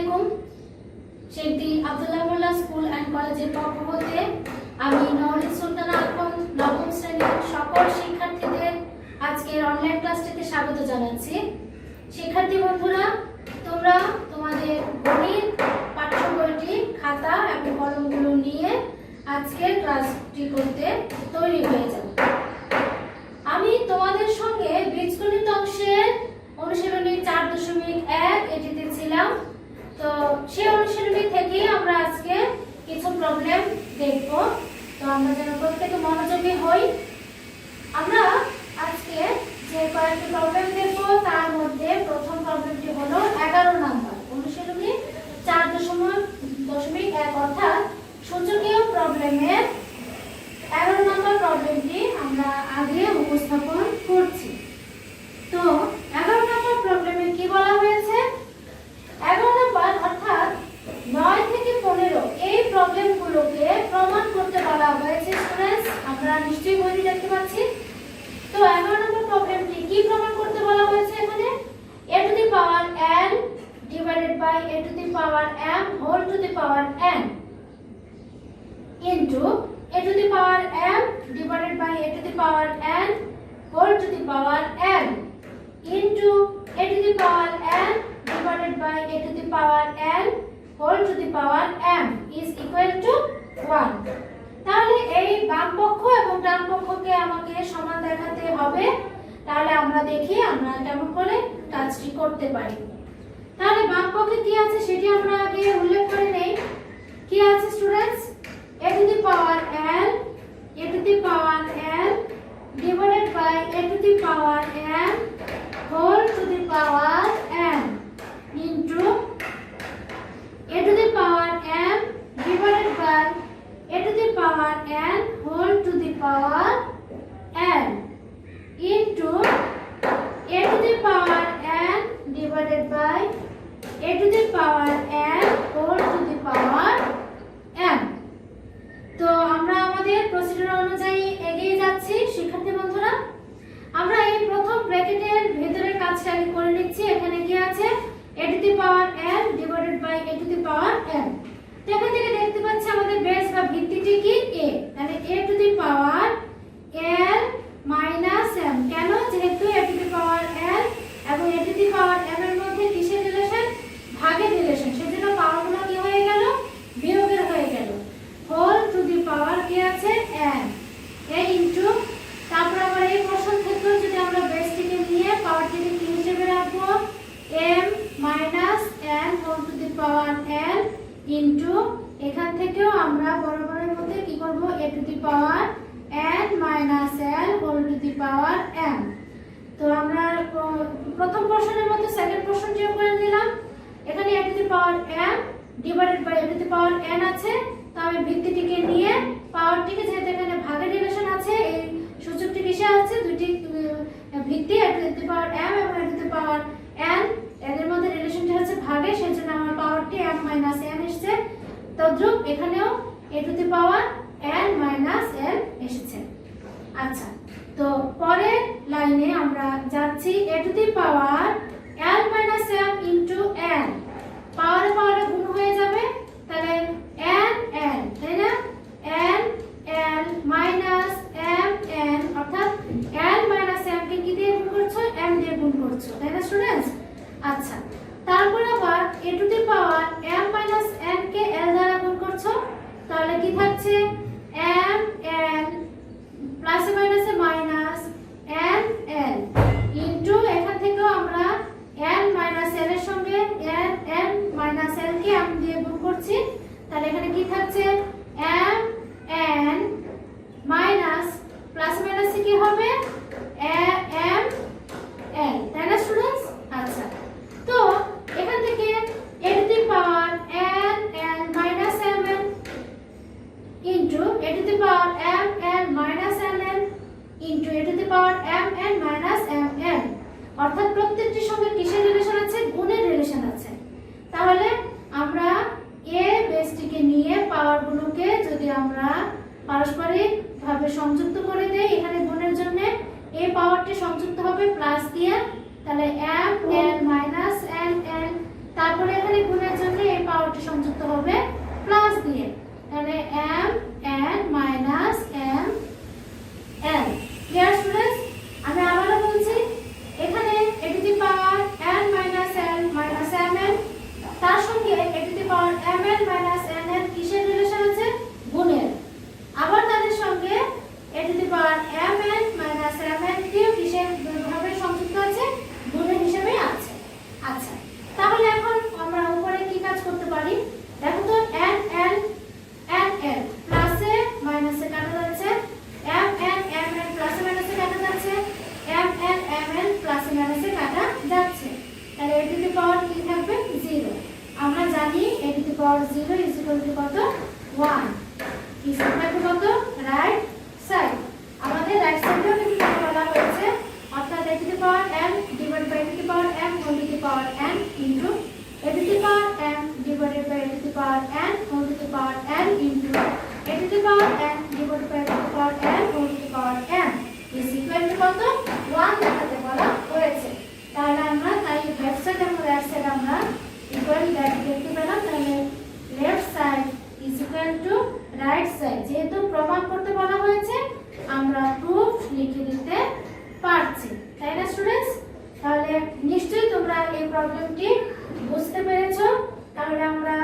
আলাইকুম। শেখদি আব্দুল্লাহ মোল্লা school and কলেজের পক্ষ হতে আমি নওরিন সুলতানা আলপন নবম শ্রেণীর সকল শিক্ষার্থীদের আজকের অনলাইন ক্লাসটিতে স্বাগত জানাচ্ছি। শিক্ষার্থী বন্ধুরা, তোমরা তোমাদের গণিত পাঠ্য বইটি, খাতা এবং কলমগুলো নিয়ে আজকের ক্লাসটি করতে তৈরি হয়ে যাও। আমি তোমাদের সঙ্গে বীজগণিত অংশের অনুশীলনী 4.1 এটিতে ছিলাম। তো সেই অনুশীলনী থেকে আমরা আজকে কিছু প্রবলেম দেখব। তো আমরা যেন প্রত্যেকে মনোযোগী হই। আমরা আজকে যে কয়েকটি প্রবলেম দেখব তার মধ্যে প্রথম প্রবলেমটি হলো 11 নম্বর অনুশীলনী 4.1 অর্থাৎ সূচকীয় প্রবলেমের 11 নম্বর প্রবলেমটি আমরা আগে উপস্থাপন করছি। তো 11 নম্বর প্রবলেমে কি বলা হয়েছে? 11 নম্বর অর্থাৎ 9 থেকে 15 এই প্রবলেমগুলোকে প্রমাণ করতে বলা হয়েছে। স্টুডেন্টস, আমরা নিশ্চয়ই বইটি দেখতে পাচ্ছি। তো 11 নম্বর প্রবলেমটি কি প্রমাণ করতে বলা হয়েছে? এখানে a to the power n divided by a to the power m whole to the power n into a to the power m divided by a to the power n whole to the power n into a to the power n divided by a to the power n whole to the power m is equal to 1. তাহলে এই বাম পক্ষ এবং ডান পক্ষকে আমাকে সমান দেখাতে হবে। তাহলে আমরা দেখি আমরা কেমন করে কাজটি করতে পারি। তাহলে বাম পক্ষে কি আছে সেটি আমরা আগে উল্লেখ করে নেই। কি আছে students? a to the power n divided by a to the power n whole to the power n into a to the power n divided by a to the power n whole to the power n into a to the power n divided by a to the power n whole to the power n. তো আমরা আমাদের procedure অনুযায়ী এগিয়ে যাচ্ছি শিক্ষার্থী বন্ধুরা। আমরা এই প্রথম ব্র্যাকেটের ভিতরে কাজটা আগে করে নিচ্ছি। এখানে কি আছে? a to the power n divided by a to the power n। তো এখান থেকে দেখতে পাচ্ছি আমাদের বেস বা ভিত্তিটি কি? a। তাহলে a to the power l minus m। কেন? যেহেতু a to the power l এবং a to the power m এর মধ্যে কিসের রিলেশন? ভাগের রিলেশন। সেজন্য পাওয়ারগুলো কি হয়ে গেল? বিয়োগের হয়ে গেল। হোল টু দি পাওয়ার কি আছে? n। a ইনটু তারপর আবার এই প্রশ্ন থেকে যদি আমরা বেসটিকে নিয়ে পাওয়ারটিকে কি হিসেবে রাখবো? m minus n whole to the power n into এখান থেকেও আমরা বরাবরের মধ্যে কি করব? a to the power n minus l whole to the power m। তো আমরা প্রথম প্রশ্নের মতো সেকেন্ড প্রশ্নটিও করে নিলাম। এখানে a to the power m divided by a to the power n আছে। তো আমি ভিত্তিটিকে নিয়ে পাওয়ারটিকে, যেহেতু এখানে ভাগের রিলেশন আছে, এই সূচকটি কিসে আছে? দুটি ভিত্তি a to the power m এবং a to the power n, এদের মধ্যে রিলেশনটি হচ্ছে ভাগে, সেজন্য আমার পাওয়ারটি m minus n এসেছে। তদ্রূপ এখানেও a to the power n minus l এসেছে। আচ্ছা, তো পরের লাইনে আমরা যাচ্ছি a to the power l minus m into n। পাওয়ারে পাওয়ারে গুণ হয়ে যাবে, তাহলে n n, তাই না? n n minus m n অর্থাৎ l minus m কে কি দিয়ে গুণ করছো? m দিয়ে গুণ করছো, তাই না স্টুডেন্টস? আচ্ছা, তারপর আবার a to the power m minus n K l দ্বারা গুণ করছো। তাহলে কি থাকছে? m n প্লাসে মাইনাসে মাইনাস n l ইনটু এখান থেকেও আমরা n minus l এর সঙ্গে n minus l কে m দিয়ে গুণ করছি। তাহলে এখানে কি থাকছে? m n মাইনাস প্লাস মাইনাসে কি হবে? m l, তাই না স্টুডেন্টস? আচ্ছা, তো এখান থেকে a to the power n l minus m n into a to the power m n minus n l into a to the power m n minus m l, অর্থাৎ প্রত্যেকটির সঙ্গে কিসের রিলেশন আছে? গুণের রিলেশন আছে। তাহলে আমরা a বেসটিকে নিয়ে পাওয়ারগুলোকে যদি আমরা পারস্পরিক ভাবে সংযুক্ত করে দেই, এখানে গুণের জন্য এই পাওয়ারটি সংযুক্ত হবে প্লাস দিয়ে, তাহলে m n minus n l, তারপরে এখানে গুণের জন্য পাওয়ারটি সংযুক্ত হবে প্লাস দিয়ে, তাহলে m n minus m n। Clear students? আমি আবারও বলছি, এখানে a to the power n minus n minus mn, তার সঙ্গে a to the power mn minus n এর কিসের রিলেশন আছে? গুণের। আবার তাদের সঙ্গে a to the power mn minus mn টিও কিসের ভাবে সংযুক্ত আছে? গুণের হিসেবে আছে। আচ্ছা, তাহলে এখন আমরা উপরে কি কাজ করতে পারি? দেখো তো n n n n প্লাসে মাইনাসে কাটা যাচ্ছে, m n m n প্লাসে মাইনাসে কাটা যাচ্ছে, m n m n প্লাসে মাইনাসে কাটা যাচ্ছে, তাহলে a টু দি পাওয়ার কি থাকবে? 0। আমরা জানি a to the power 0 is equal to কত? 1। ইজ ইকুয়াল টু কত? Right side. আমাদের রাইট সাইডেও কিন্তু বলা হয়েছে, অর্থাৎ a to the power m divided by a to the power m whole to the power n into a to the power m divided by a to the power n whole to the power n into a to the power n divided by a to the power n whole to the power n is equal to কত? 1 দেখাতে বলা হয়েছে। তাহলে আমরা তাই left side এবং right side আমরা equal দেখতে পেলাম, তাহলে left side is equal to right side. যেহেতু প্রমাণ করতে বলা হয়েছে, আমরা প্রুফ লিখে দিতে পারছি, তাই না স্টুডেন্টস? তাহলে নিশ্চয়ই তোমরা এই প্রবলেমটি বুঝতে পেরেছো। তাহলে আমরা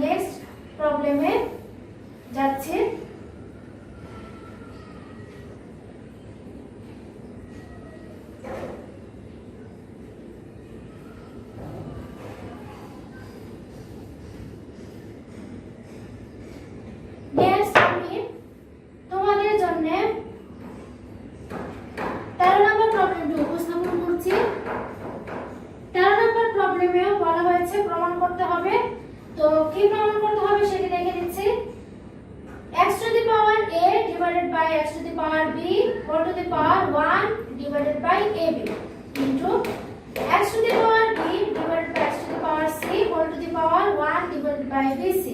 নেক্সট প্রবলেমে যাচ্ছি। নেক্সট আমি তোমাদের জন্য 13 নম্বর প্রবলেমটি উপস্থাপন করছি। 13 নম্বর প্রবলেমেও বলা হয়েছে প্রমাণ করতে হবে। তো কি প্রমাণ করতে হবে সেটা দেখে দিচ্ছি। x to the power a divided by x to the power b whole to the power 1 divided by ab into x to the power b divided by x to the power c whole to the power 1 divided by bc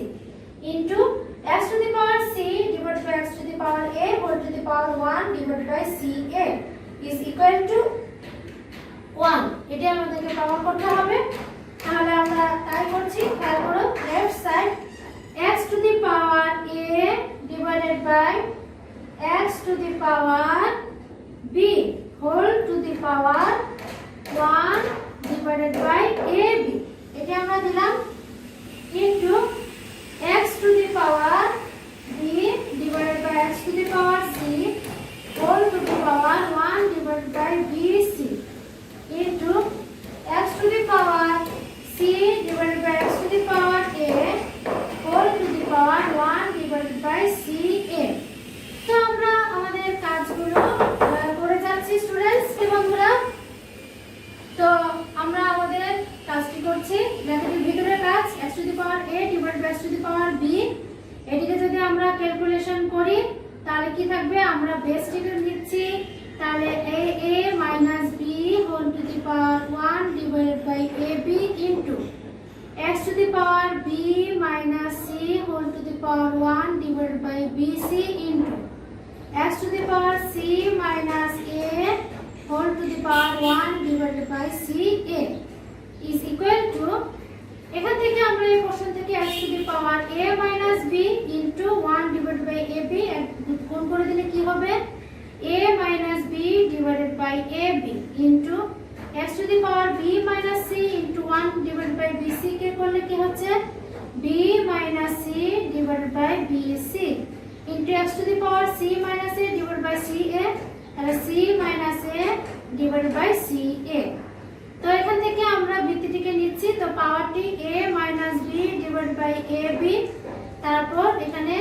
into x to the power c divided by x to the power a whole to the power 1 divided by ca is equal to 1। এটা আমাদেরকে প্রমাণ করতে হবে। তাহলে আমরা তাই করছি, খেয়াল করো। Left side x to the power a divided by x to the power b whole to the power 1 divided by ab, এটা আমরা দিলাম into x to the power b divided by x to the power c whole to the power 1 divided by bc into x to the power c divided by x to the power a whole to the power 1 divided by ca। তো আমরা আমাদের কাজগুলো করে যাচ্ছি students কি বন্ধুরা। তো আমরা আমাদের কাজটি করছি, দেখো ভিতরের কাজ x to the power a divided by x to the power b, এটিকে যদি আমরা ক্যালকুলেশন করি তাহলে কি থাকবে? আমরা বেসটিকে নিচ্ছি, তাহলে a minus b whole to the power 1 divided by ab into x to the power b minus c whole to the power 1 divided by bc into x to the power c minus a whole to the power 1 divided by ca is equal to, এখান থেকে আমরা এই question থেকে x to the power a minus b into 1 divided by ab গুণ করে দিলে কি হবে? a minus b divided by ab into x to the power b minus c into 1 divided by bc কে করলে কি হচ্ছে? b minus c divided by bc into x to the power c minus a divided by ca, তাহলে c minus a divided by ca। তো এখান থেকে আমরা ভিত্তিটিকে নিচ্ছি, তো পাওয়ারটি a minus b divided by ab, তারপর এখানে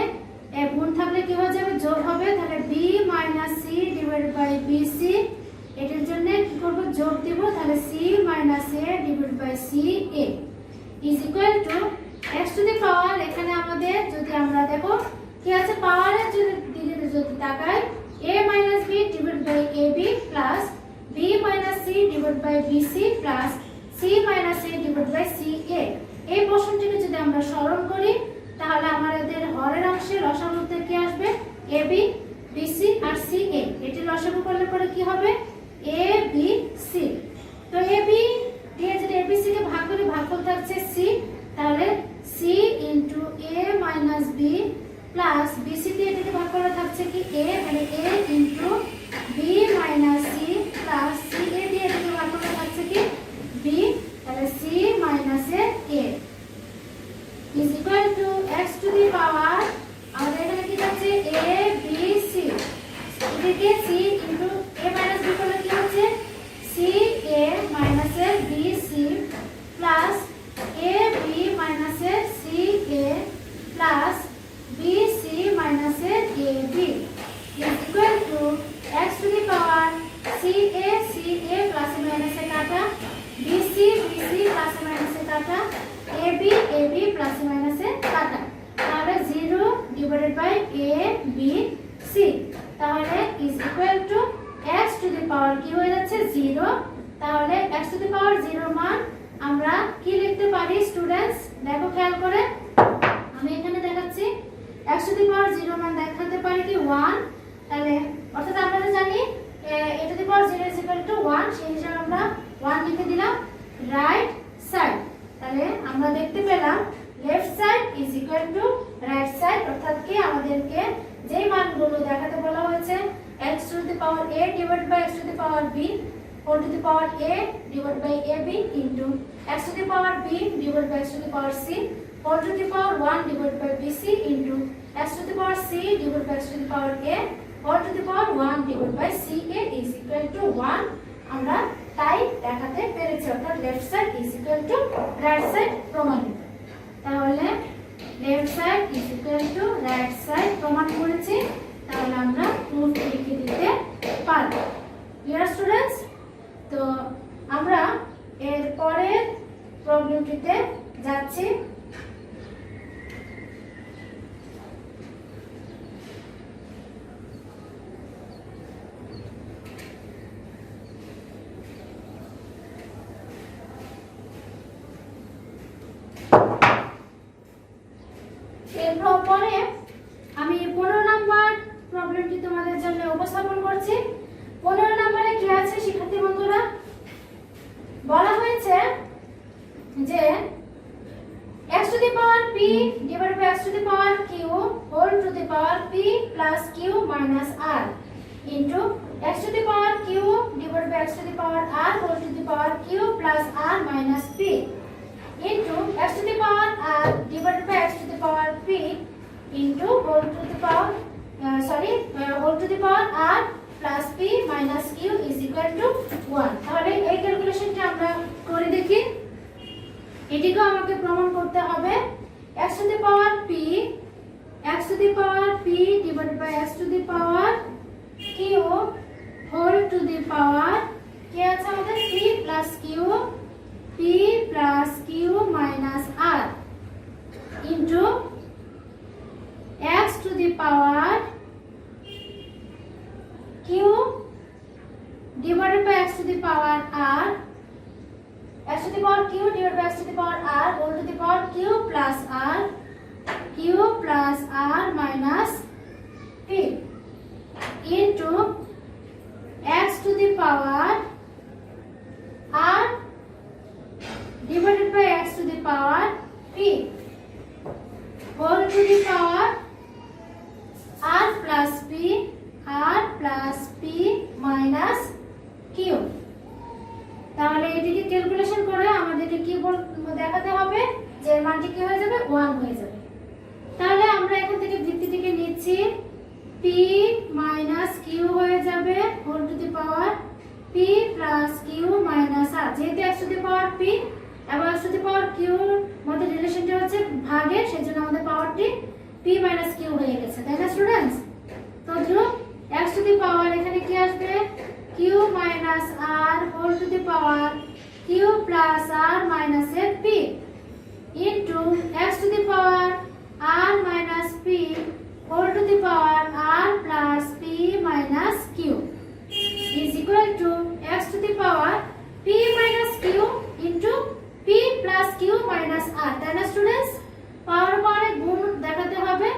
গুণ থাকলে কি হয়ে যাবে? যোগ হবে, তাহলে b minus c divided by bc, এটার জন্য কি করব? যোগ দেব, তাহলে c minus a divided by ca is equal to x to the power, এখানে আমাদের যদি আমরা দেখো কি আছে পাওয়ারের দিকে যদি তাকাই, a minus b divided by ab plus b minus c divided by bc plus c minus a divided by ca, এই প্রশ্নটিকে যদি আমরা সরল করি তাহলে আমাদের হরের অংশে লসাগুতে কি আসবে? ab bc আর ca, এটি লসাগু করলে পরে কি হবে? abc। তো ab দিয়ে যদি abc কে ভাগ করি, ভাগফল থাকছে c, তাহলে c পাওয়ার কি হয়ে যাচ্ছে 0। তাহলে x টু দি পাওয়ার 0 মান আমরা কি লিখতে পারি স্টুডেন্টস? দেখো খেয়াল করে, আমি এখানে দেখাচ্ছি x টু দি পাওয়ার 0 মান দেখাতে পারি কি 1। তাহলে অর্থাৎ আমরা তো জানি a to the power 0 is equal to 1, সেই হিসাবে আমরা 1 লিখে দিলাম রাইট সাইড। তাহলে আমরা দেখতে পেলাম left side is equal to right side, অর্থাৎ কি আমাদেরকে যেই মানগুলো দেখাতে বলা হয়েছে x to the power a divide by x to the power b whole to the power a divide by ab into x to the power b divide by x to the power c whole to the power 1 divide by bc into x to the power c divide by x to the power a whole to the power 1 divide by ca is equal to 1 আমরা তাই দেখাতে পেরেছি, অর্থাৎ left side is equal to right side প্রমাণিত। তাহলে left side is equal to right side প্রমাণ করেছি, তাহলে আমরা প্রুফ লিখে দিতে পারব। Clear students? তো আমরা এর পরের প্রবলেমটিতে যাচ্ছি। এরপরে আমি 15 নম্বর প্রবলেমটি তোমাদের জন্য উপস্থাপন করছি। 15 নম্বরে কি আছে শিক্ষার্থী বন্ধুরা? বলা হয়েছে যে x to the power p divide by x to the power q whole to the power p plus q minus r into x to the power q divide by x to the power r whole to the power q plus r minus p into x to the power r divided by x to the power p into whole to the power whole to the power r plus p minus q is equal to 1। তাহলে এই ক্যালকুলেশনটা আমরা করে দেখি। এটিকেও আমাকে প্রমাণ করতে হবে x to the power p divided by x to the power q whole to the power কি আছে আমাদের p plus q p plus q minus r into x to the power q divided by x to the power r, x to the power q divided by x to the power r whole to the power q plus r minus p into x to the power r divided by x to the power p whole to the power r plus p minus q। তাহলে এটিকে calculation করে আমাদেরকে কি দেখাতে হবে যে এর মানটি কি হয়ে যাবে 1 হয়ে যাবে। তাহলে আমরা এখান থেকে ভিত্তি থেকে নিচ্ছি p minus q হয়ে যাবে whole to the power p plus q minus r, যেহেতু x to the power p এবং x to the power q এর মধ্যে রিলেশনটা হচ্ছে ভাগের, সেজন্য আমাদের পাওয়ারটি p minus q হয়ে গেছে, তাই না স্টুডেন্টস? তো ধরো x to the power এখানে কি আসবে q minus r whole to the power q plus r minus p into x to the power r minus p whole to the power r plus p minus q is equal to x to the power p minus q into p plus q minus r, তাই না students? পাওয়ার পাওয়ারে গুণ দেখাতে হবে,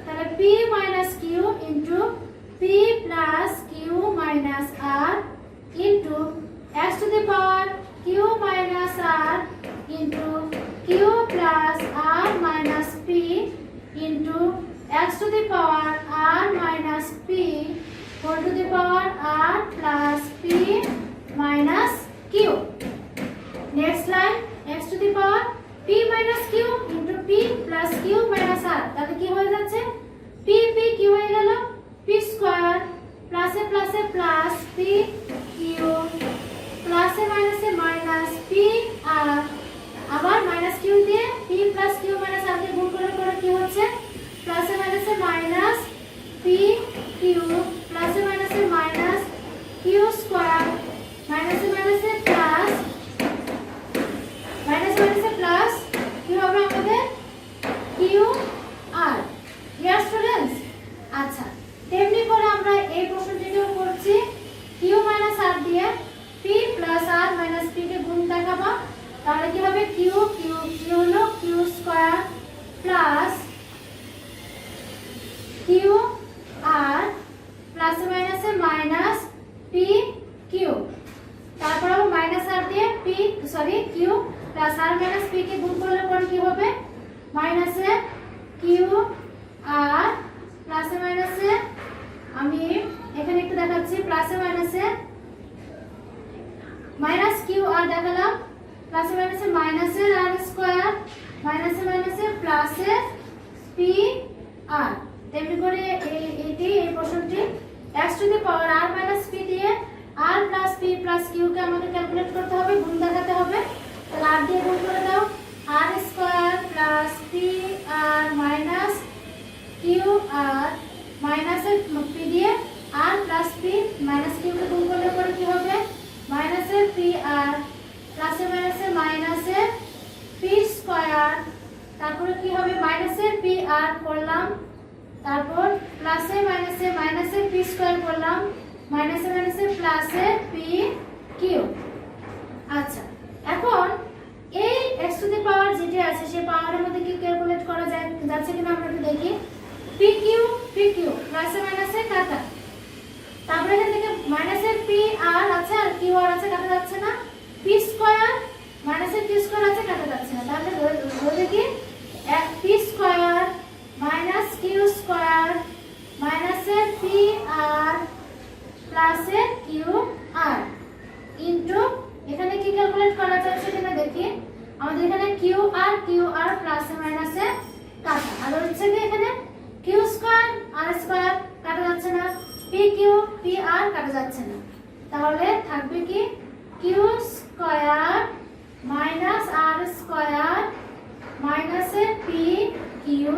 তাহলে p minus q into p plus q minus r into x to the power q minus r into q plus r minus p into x to the power r minus p whole to the power r plus p minus q। Next line x to the power p minus q into p plus q minus r, তাহলে কি হয়ে যাচ্ছে p কি হয়ে গেল p square প্লাসে প্লাসে plus p q প্লাসে মাইনাসে মাইনাস p r, আবার মাইনাস q দিয়ে p plus q minus r কে গুণ করে করে কি হচ্ছে প্লাসে মাইনাসে মাইনাস p q প্লাসে মাইনাসে মাইনাস q স্কয়ার মাইনাসে মাইনাসে প্লাস কি হবে আমাদের q r। Clear students? আচ্ছা, তেমনি করে আমরা এই প্রশ্নটিকেও করছি q r দিয়ে তাহলে কি হবে কিউ কিউ কিউ হলো Q square plus Q R প্লাসে মাইনাসে মাইনাস পি কিউ, তারপর আবার মাইনাস আর দিয়ে পি কিউ প্লাস আর মাইনাস পি কে গুণ করলে পরে কি হবে মাইনাসে কিউ আর প্লাসে মাইনাসে, আমি এখানে একটু দেখাচ্ছি, প্লাসে মাইনাসে মাইনাস কিউ আর দেখালাম, প্লাসে মাইনাসে মাইনাসে আর স্কয়ার, মাইনাসে মাইনাসে প্লাসে পি আর, তেমনি করে এই প্রশ্নটি x to the power r minus p দিয়ে r plus p plus q কে আমাদের ক্যালকুলেট করতে হবে, গুণ দেখাতে হবে। তাহলে r দিয়ে গুণ করে দাও, r square plus p r minus q r minus p দিয়ে r plus p minus q কে গুণ করলে পরে কি হবে মাইনাসের p r প্লাসে মাইনাসে মাইনাসের p স্কয়ার, তারপরে কি হবে মাইনাসের p r করলাম, তারপর প্লাসে মাইনাসে মাইনাসের p স্কয়ার করলাম, মাইনাসে মাইনাসে প্লাসে p কিউ। আচ্ছা, এখন এই x টু দি পাওয়ার যেটা আছে সেই পাওয়ারের মধ্যে কি ক্যালকুলেট করা যাচ্ছে কিনা আমরা একটু দেখি। p কিউ প্লাসে মাইনাসে কাটা, তারপরে এখান থেকে মাইনাসের p r আছে আর q r আছে, কাটা যাচ্ছে না, p স্কয়ার মাইনাসের q স্কয়ার আছে, কাটা যাচ্ছে না, তাহলে ধরে কি p square minus q square মাইনাসের পি আর প্লাসের কিউ আর ইনটু এখানে কি ক্যালকুলেট করা যাচ্ছে কিনা দেখি। আমাদের এখানে কিউ আর প্লাসে মাইনাসে কাটা, আর হচ্ছে কি এখানে কিউ স্কয়ার আর স্কয়ার কাটা যাচ্ছে না, পি কিউ পি আর কাটা যাচ্ছে না, তাহলে থাকবে কি কিউ স্কয়ার মাইনাস আর স্কয়ার মাইনাসের পি কিউ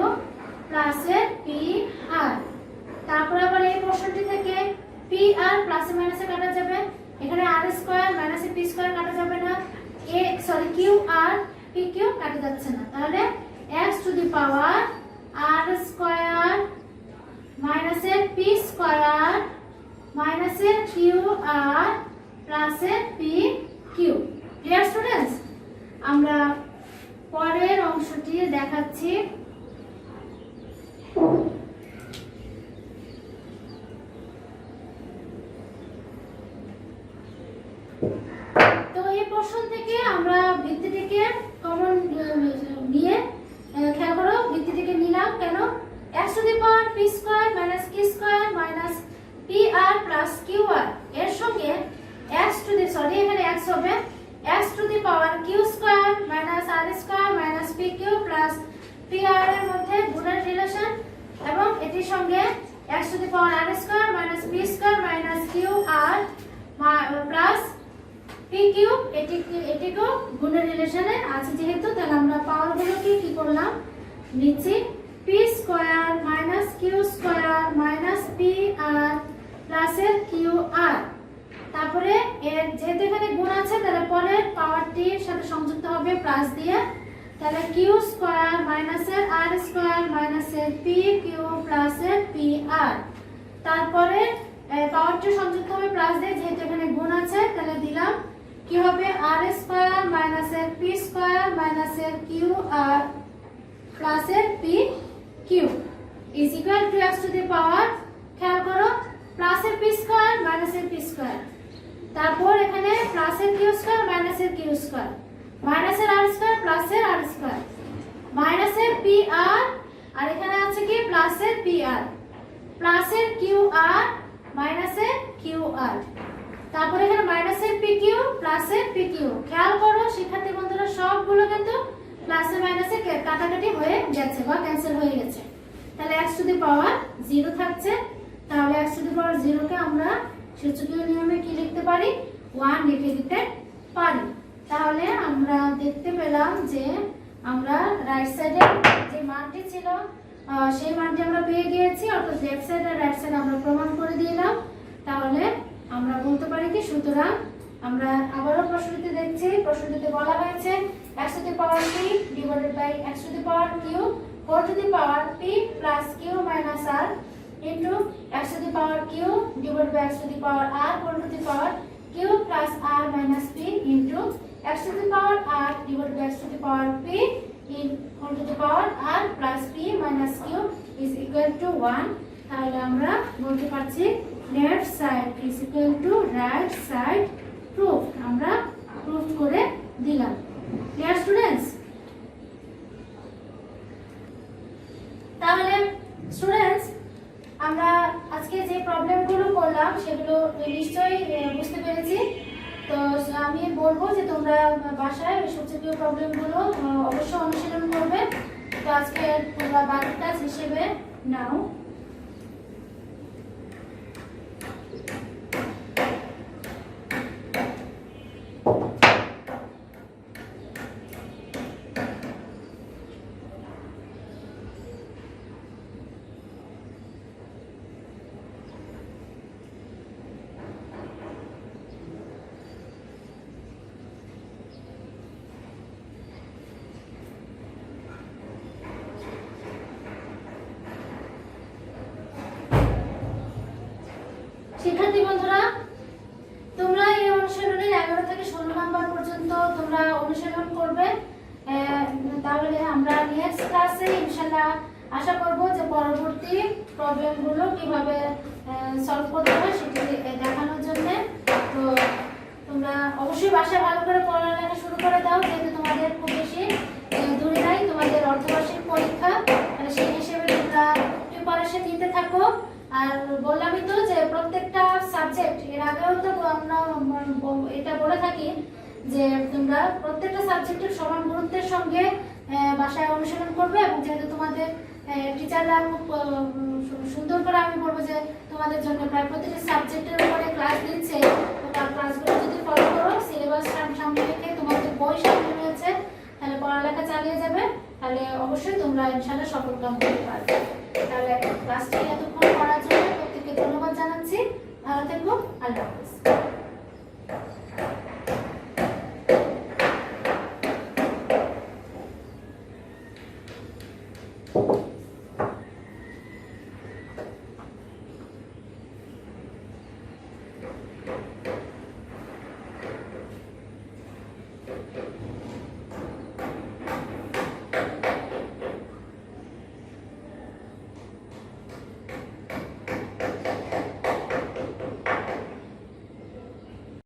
প্লাসের পি আর। তারপর আবার এই প্রশ্নটি থেকে পি আর প্লাসে মাইনাসে কাটা যাবে, এখানে আর স্কয়ার মাইনাসে পি স্কয়ার কাটা যাবে না, কিউ আর পি কিউ কাটা যাচ্ছে না, তাহলে x to the power r square মাইনাসের পি স্কয়ার মাইনাসের কিউ আর প্লাসের পি কিউ। ডিয়ার স্টুডেন্টস, আমরা পরের অংশটি দেখাচ্ছি। তো এই প্রশ্ন থেকে আমরা ভিত্তিটিকে কমন নিয়ে খেয়াল করো, ভিত্তিটিকে নিলাম কেন, x to the power p square minus q square minus pr plus qr এর সঙ্গে এখানে x হবে x to the power q square minus r square minus pq plus pr এর মধ্যে গুণের রিলেশন, এবং এটির সঙ্গে x to the power r square minus p square minus qr plus pq এটিকেও গুণের রিলেশনে আছে যেহেতু, তাহলে আমরা পাওয়ারগুলোকে কি করলাম নিচে p square minus q square minus pr প্লাসের qr, তারপরে এর যেহেতু এখানে গুণ আছে তাহলে পরের পাওয়ারটির সাথে সংযুক্ত হবে প্লাস দিয়ে, তাহলে q স্কয়ার মাইনাসের r স্কয়ার মাইনাসের pq প্লাসের pr, তারপরে পাওয়ারটি সংযুক্ত হবে প্লাস দিয়ে, যেহেতু এখানে গুণ আছে তাহলে দিলাম কি হবে r স্কয়ার মাইনাসের p স্কয়ার মাইনাসের qr প্লাসের pq is equal to x to the power, খেয়াল করো প্লাসের p স্কয়ার মাইনাসের p স্কয়ার, তারপর এখানে প্লাসের q স্কয়ার মাইনাসের q স্কয়ার মাইনাসের r স্কয়ার প্লাসের r স্কয়ার মাইনাসের pr, আর এখানে আছে কি প্লাসের pr প্লাসের qr মাইনাসের qr, তারপর এখানে মাইনাসের pq প্লাসের pq। খেয়াল করো শিক্ষার্থী বন্ধুরা সবগুলো কিন্তু প্লাসে মাইনাসে কাটাকাটি হয়ে গেছে বা ক্যান্সেল হয়ে গেছে, তাহলে x টু দি পাওয়ার 0 থাকছে, তাহলে x টু দি পাওয়ার 0 কে আমরা সূচকীয় নিয়মে কি লিখতে পারি 1 লিখে দিতে পারি। তাহলে আমরা দেখতে পেলাম যে আমরা রাইট সাইডে যে মানটি ছিল সেই মানটি আমরা পেয়ে গিয়েছি, অর্থাৎ লেফট সাইড আর রাইট সাইড আমরা প্রমাণ করে দিলাম। তাহলে আমরা বলতে পারি কি, সুতরাং আমরা আবারও প্রশ্নটিতে দেখছি, প্রশ্নটিতে বলা হয়েছে x to the power p divided by x to the power q whole to the power p plus q minus r into x to the power q divided by x to the power r whole to the power q plus r minus p into x to the power r divided by x to the power p in whole to the power r plus p minus q is equal to 1. তাহলে আমরা বলতে পারছি left side is equal to right side proof. আমরা proof করে দিলাম। Clear students? তাহলে students আমরা আজকে যে প্রবলেমগুলো করলাম সেগুলো নিশ্চয়ই বুঝতে পেরেছি। তো আমি বলবো যে তোমরা বাসায় সূচকীয় প্রবলেমগুলো অবশ্যই অনুশীলন করবে। তো আজকে তোমরা বাকি কাজ হিসেবে নাও। শিক্ষার্থী বন্ধুরা, তোমরা এই অনুশীলনের 11 থেকে 16 নাম্বার পর্যন্ত তোমরা অনুশীলন করবে। তাহলে আমরা নেক্সট ক্লাসে ইনশাআল্লাহ আশা করব যে পরবর্তী প্রবলেমগুলো কিভাবে সলভ করতে হয় সেটি দেখানোর জন্য। তো তোমরা অবশ্যই বাসায় ভালো করে পড়ালেখা শুরু করে দাও, যেহেতু তোমাদের খুব বেশি দূরে নাই তোমাদের অর্ধবার্ষিক পরীক্ষা। সেই হিসেবে তোমরা প্রিপারেশন নিতে থাকো। আর বললামই তো যে প্রত্যেকটা সাবজেক্ট, এর আগেও তো আমরা এটা বলে থাকি যে তোমরা প্রত্যেকটা সাবজেক্টের সমান গুরুত্বের সঙ্গে বাসায় অনুশীলন করবে। এবং যেহেতু তোমাদের টিচাররা খুব সুন্দর করে, আমি বলবো যে তোমাদের জন্য প্রায় প্রতিটি সাবজেক্টের উপরে ক্লাস দিচ্ছে, তো ক্লাসগুলো যদি ফলো করো, সিলেবাস সামনে রেখে তোমাদের বই সামনে রয়েছে, তাহলে পড়ালেখা চালিয়ে যাবে, তাহলে অবশ্যই তোমরা ইনশাআল্লাহ সফলকাম করতে পারবে। তাহলে ক্লাসটি এতক্ষণ করার জন্য প্রত্যেককে ধন্যবাদ জানাচ্ছি। ভালো থেকো, আল্লাহ হাফেজ।